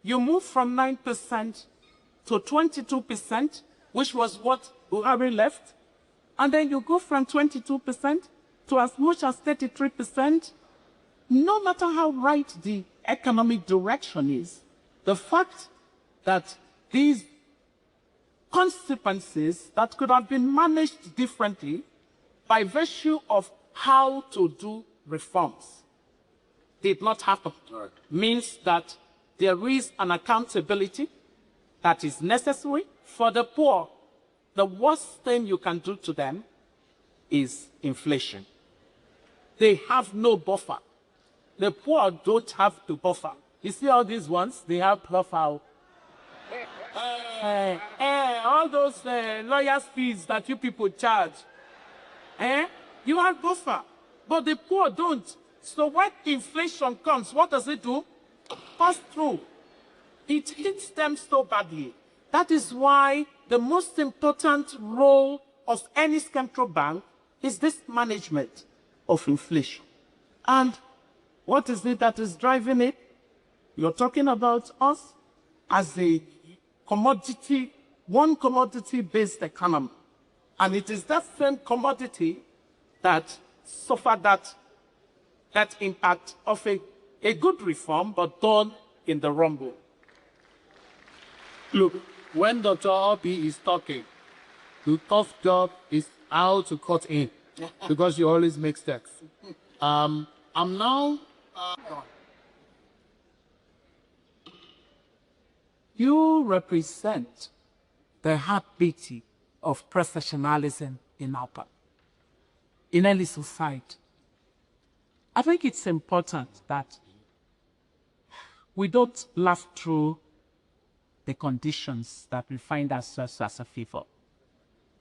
you move from 9% to 22%, which was what Buhari left, and then you go from 22% to as much as 33%. No matter how right the economic direction is, the fact that these consequences that could have been managed differently by virtue of how to do reforms did not happen means that there is an accountability that is necessary for the poor. The worst thing you can do to them is inflation. They have no buffer. The poor don't have the buffer. You see all these ones, they have buffer. All those lawyers' fees that you people charge, you have buffer, but the poor don't. So when inflation comes, what does it do? Pass through. It hits them so badly. That is why the most important role of any central bank is this management of inflation. And what is it that is driving it? You're talking about us as a commodity, one commodity-based economy. And it is that same commodity that suffered that impact of a good reform, but done in the wrong way. Look, when Dr. Oby is talking, the tough job is how to cut in, because you always make mistakes. I'm now... You represent the heartbeat of professionalism in any society. I think it's important that we don't laugh through the conditions that we find ourselves as a people.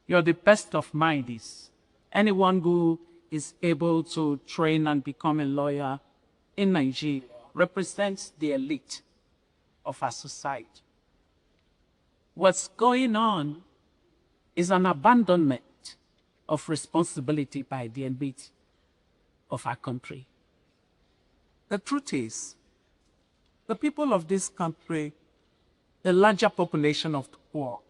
You're the best of minds. Anyone who is able to train and become a lawyer in Nigeria represents the elite of our society. What's going on is an abandonment of responsibility by the elite of our country. The truth is, the people of this country, the larger population of the poor,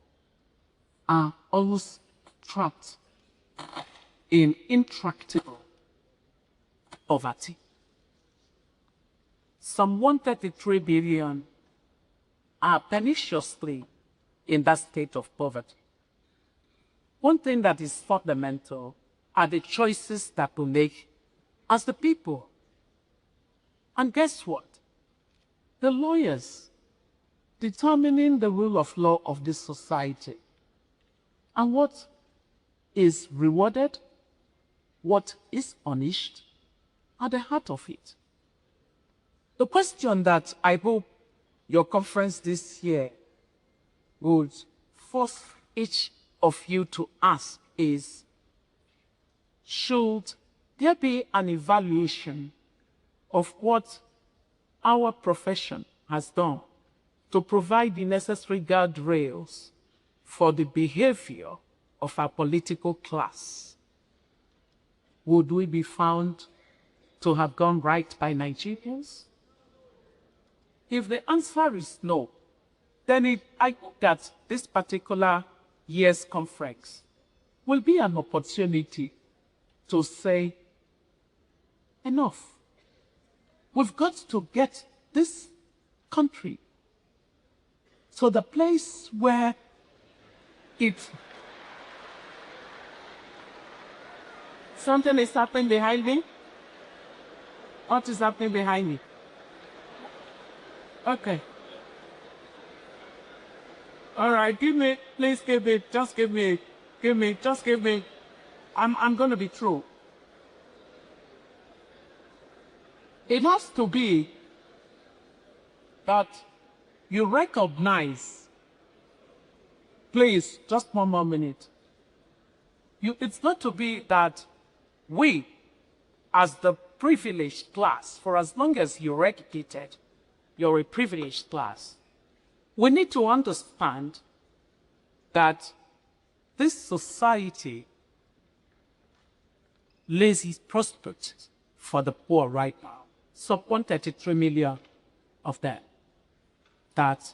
are almost trapped in intractable poverty. Some 133 billion are perniciously in that state of poverty. One thing that is fundamental are the choices that we make as the people. And guess what? The lawyers determining the rule of law of this society and what is rewarded, what is punished, at the heart of it. The question that I hope your conference this year would force each of you to ask is, should there be an evaluation of what our profession has done to provide the necessary guardrails for the behavior of our political class? Would we be found to have gone right by Nigerians? If the answer is no, then I hope that this particular year's conference will be an opportunity to say, enough. We've got to get this country to the place where something is happening behind me. What is happening behind me? Okay. All right, please give me, just give me. I'm going to be true. It has to be that you recognize, please, just one more minute. It's not to be that we, as the privileged class, for as long as you're educated, you're a privileged class. We need to understand that this society lays its prospects for the poor right now. Some 133 million of them. that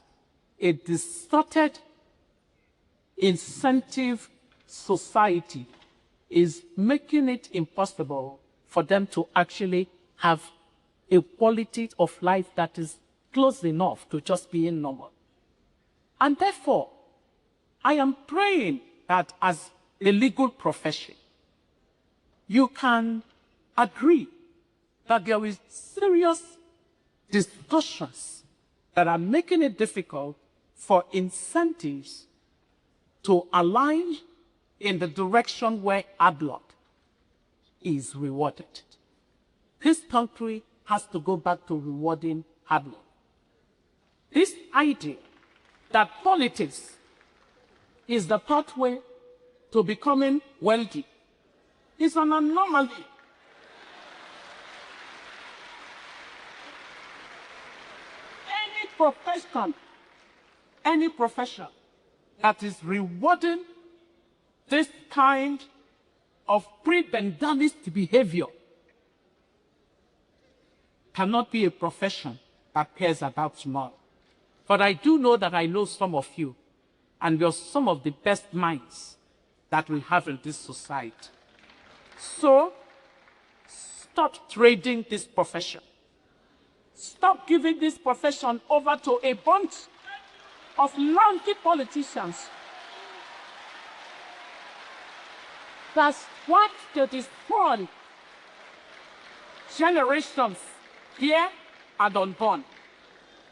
a distorted incentive society is making it impossible for them to actually have a quality of life that is close enough to just being normal. And therefore, I am praying that as a legal profession, you can agree that there is serious discussions that are making it difficult for incentives to align in the direction where hard luck is rewarded. This country has to go back to rewarding hard luck. This idea that politics is the pathway to becoming wealthy is an anomaly. Any profession that is rewarding this kind of prebendalist behavior cannot be a profession that cares about tomorrow. But I do know that I know some of you, and you're some of the best minds that we have in this society. So, stop trading this profession. Stop giving this profession over to a bunch of lanky politicians that's what to destroy generations here and unborn.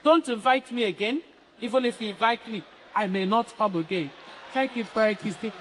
Don't invite me again. Even if you invite me, I may not come again. Thank you for listening.